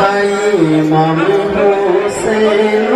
ইমাম হোসেন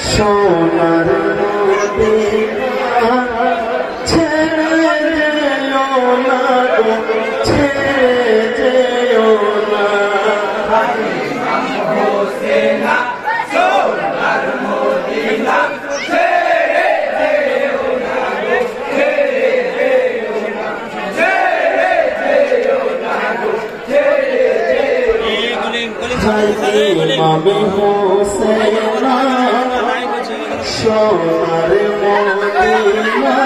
সোনার মদিনা ছেড়ে যেও না গো, ছেড়ে যেও না। ইমাম হোসেন সোনার মদিনা ছেড়ে যেও না গো, ছেড়ে যেও না, ছেড়ে যেও না গো, ছেড়ে যেও না। ইমাম হোসেন সোনার মদিনা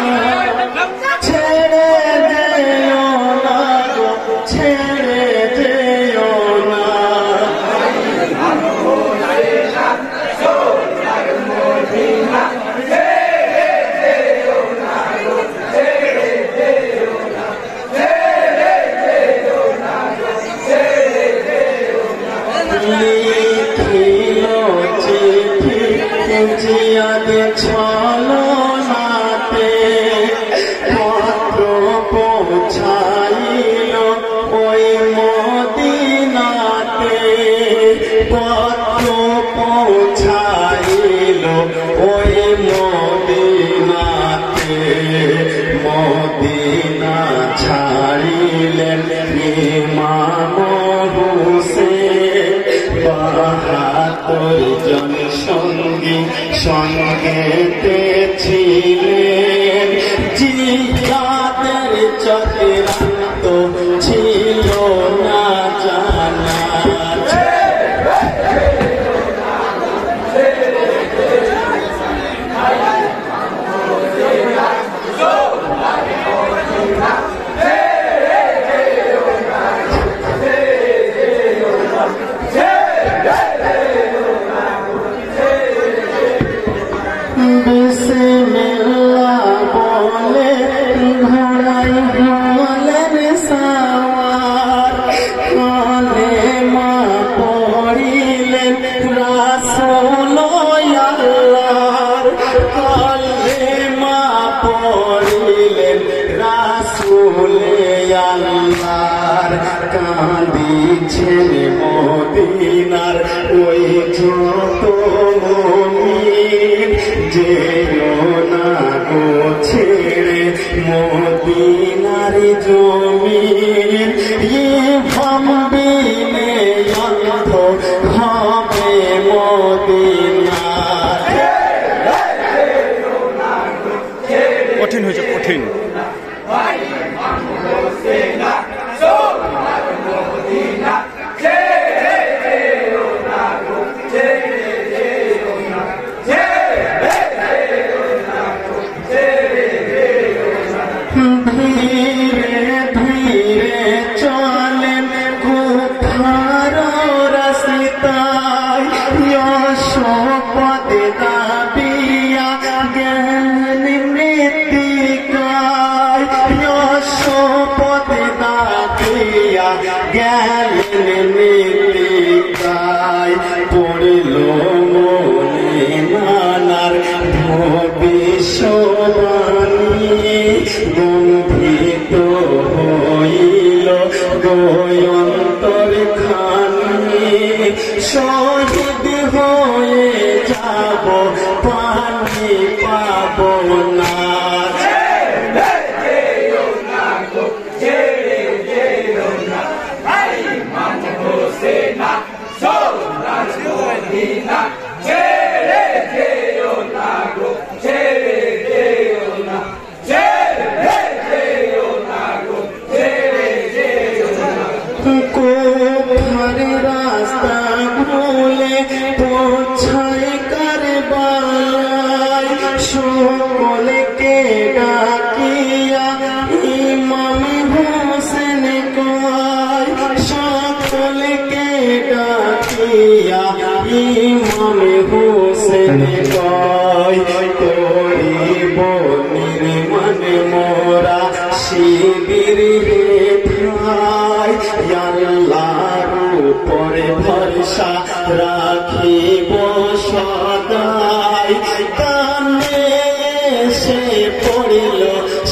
ছেড়ে যেও না গো, ছেড়ে যেও না। ইমাম হোসেন সোনার মদিনা ছেড়ে যেও না গো, ছেড়ে যেও না, ছেড়ে যেও না গো, ছেড়ে যেও না। লিখিল চিঠি জিয়াদে ছলনাতে পত্র পৌঁছাইল ওই মদিনাতে, পত্র পৌঁছাইল ওই মদিনাতে। মদিনা ছাড়িলেন ইমাম হোসেন, ৭২ জন সঙ্গী সঙ্গেতে ছিলেন। জিহাদের চক্রান্ত ছিল না জানা। বিসমিল্লাহ বলে ঘোড়ায় হলেন সাওয়ার, কালেমা পড়িলেন রাসূল আল্লাহর, কালেমা পড়িলেন রাসূল আল্লাহর। কাঁদিছেন মদিনার ওই যত মুমিন, যেও না গো ছেড়ে মদিনার জমিন। ভাববিনে অন্ধ হবে মদিনা। কঠিন হয়েছে, কঠিন। ধীরে ধীরে চলেন কুফার রাস্তায়, যশোপদ দাবিয়া জ্ঞান মৃত্তিকায়, যশোপদ দাবিয়া জ্ঞান মৃত্তিকায়। পড়ল মনে নানার ভবিষ্যবাণী, গম্ভীর হইল গয়ন্তর খানি। শহীদ হয়ে যাব পানি পাব না। ইমাম হোসেন সোনার মদিনা ছেড়ে যেও না গো, ছেড়ে যেও না, ছেড়ে যেও না গো, ছেড়ে যেও না। কুফার রাস্তা ভুলে পৌঁছায় কারবালায়, সকলকে ডাকিয়া ইমাম হোসেন কয়, সকলকে ডাকিয়া ইমাম হোসেন কয়। করিব নির্মাণ মোরা শিবির হে ভাই, আল্লাহর উপরে ভরসা রাখিব সদাই। কানে এসে পড়িল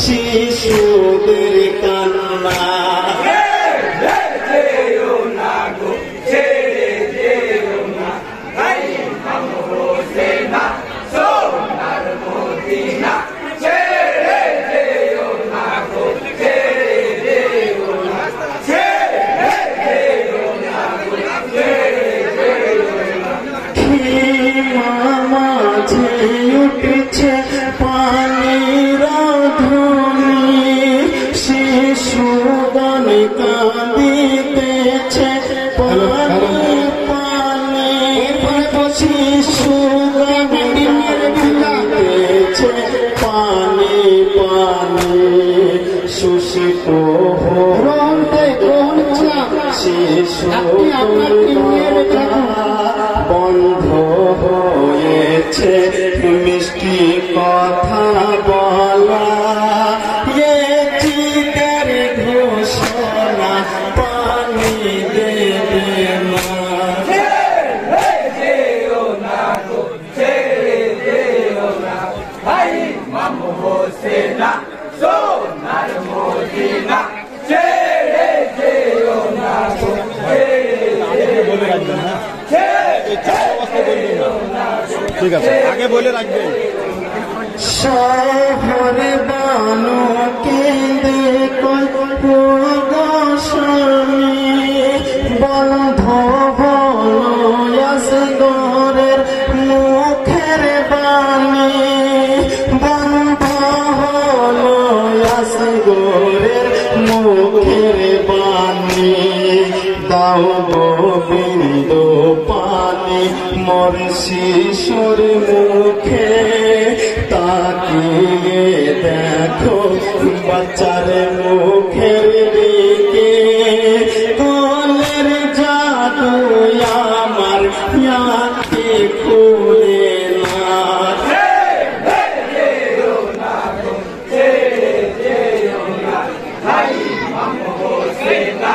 শিশুদের কান্না। পানি পানি শিশু দিতেছে পানি পানি শোষিত শিশু বন্ধ হয়েছে মিষ্টি কথা বলা এ চিতের ঘোষণা পানি দেবে না সোনার মদিনা ছেড়ে যেও না ঠিক আছে আগে বলে রাখবেন শহরে বানু কেঁদে স্বামী বন্ধ হলো আসগরের মুখের বাণী বন্ধ হলো আসগরের মুখের বাণী দাও গোবিন্দ পানি মোর শিশুর মুখে তাকিয়ে দেখো বাচ্চার মুখের দিকে কোলের জাদু আমার আঁখি খুলে না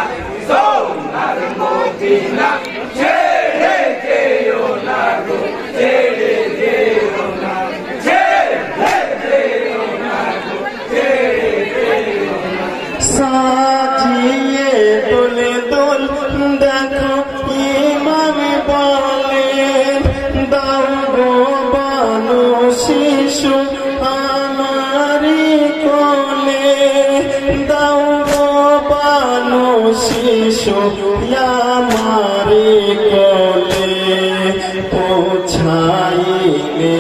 সোনার মদিনা ছেড়ে যেও না গো ছেড়ে যেও না ছেড়ে যেও না গো ছেড়ে যেও না সাজিয়ে দোলে দোল দেখো ইমাম বলেন দাও গো বানু শিশু আমারি কোলে দাও গো বানু শিশু আমারি কোলে পৌঁছাইলে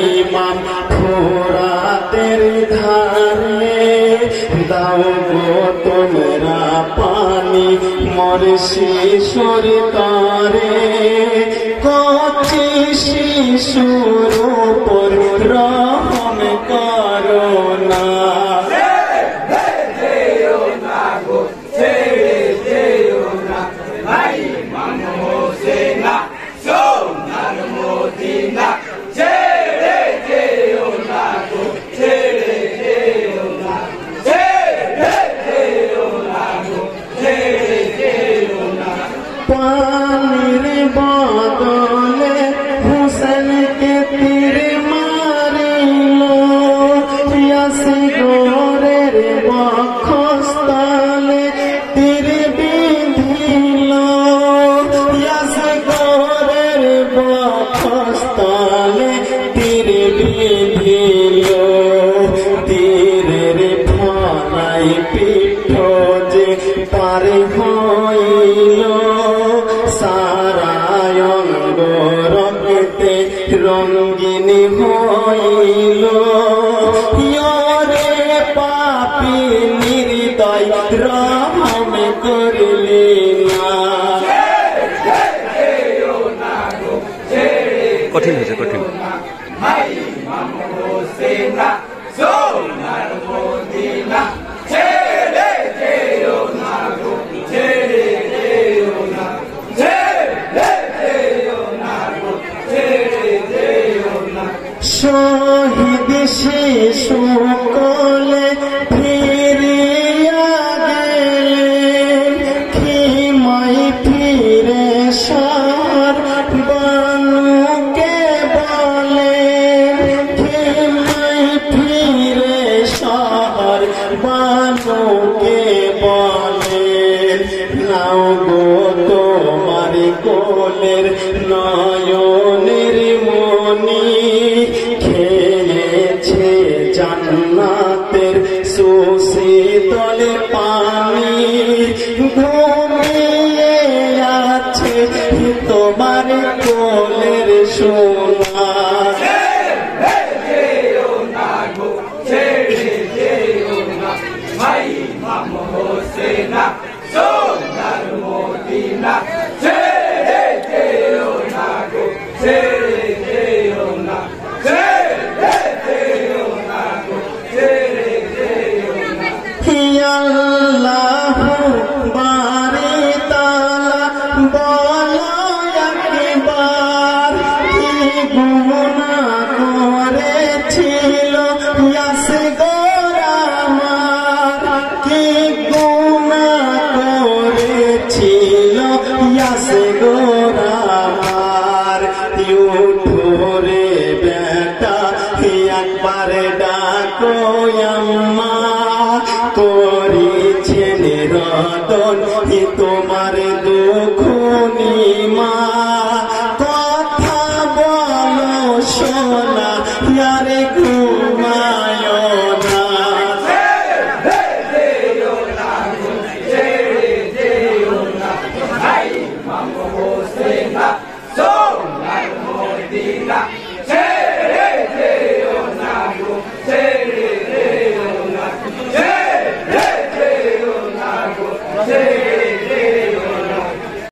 ইমাম ফোরাতের ধারে দাও গো তোমরা পানি মোর শিশুর তরে কচি শিশুর উপর রহম করো না যেও না গো ছেড়ে যেও না ভাই ইমাম হোসেনা সোনার মদিনা ছেড়ে যেও না গো ছেড়ে যেও না ছেড়ে যেও না গো ছেড়ে যেও না পানির বদলে হুসেনকে তীর মারিল আসগরের বক্ষস্থলে তীর বিঁধিল আসগরের বক্ষস্থলে তীর বিঁধিল তীরের ফলাই পিঠ যে পার হইল সারায় অঙ্গ রক্তে রঙ্গিন হইল ইয়রে পাপি নির্দয় রহম করলি না কঠিন হয়েছে কঠিন ভাই ইমাম হোসেনা সোনার মদিনা ছেড়ে যেও না গো ছেড়ে যেও না ছেড়ে যেও না গো ছেড়ে যেও না শহীদ শিশু কোলে ফিরিয়া গেলেন খিমাই ফিরে সার বানুকে বলেন খিমাই ফিরে সার বানুকে বলেন নাও গো তোমার কোলের নয়নের মনি খেয়েছে জান্নাতের সুশীতল পানি ঘুমিয়ে আছে তোমার কোলের সোনা যেও না গো ছেড়ে যেও না ভাই ইমাম হোসেনা সোনার মদিনা করিছেন রদন তোমার দুঃখ নিমা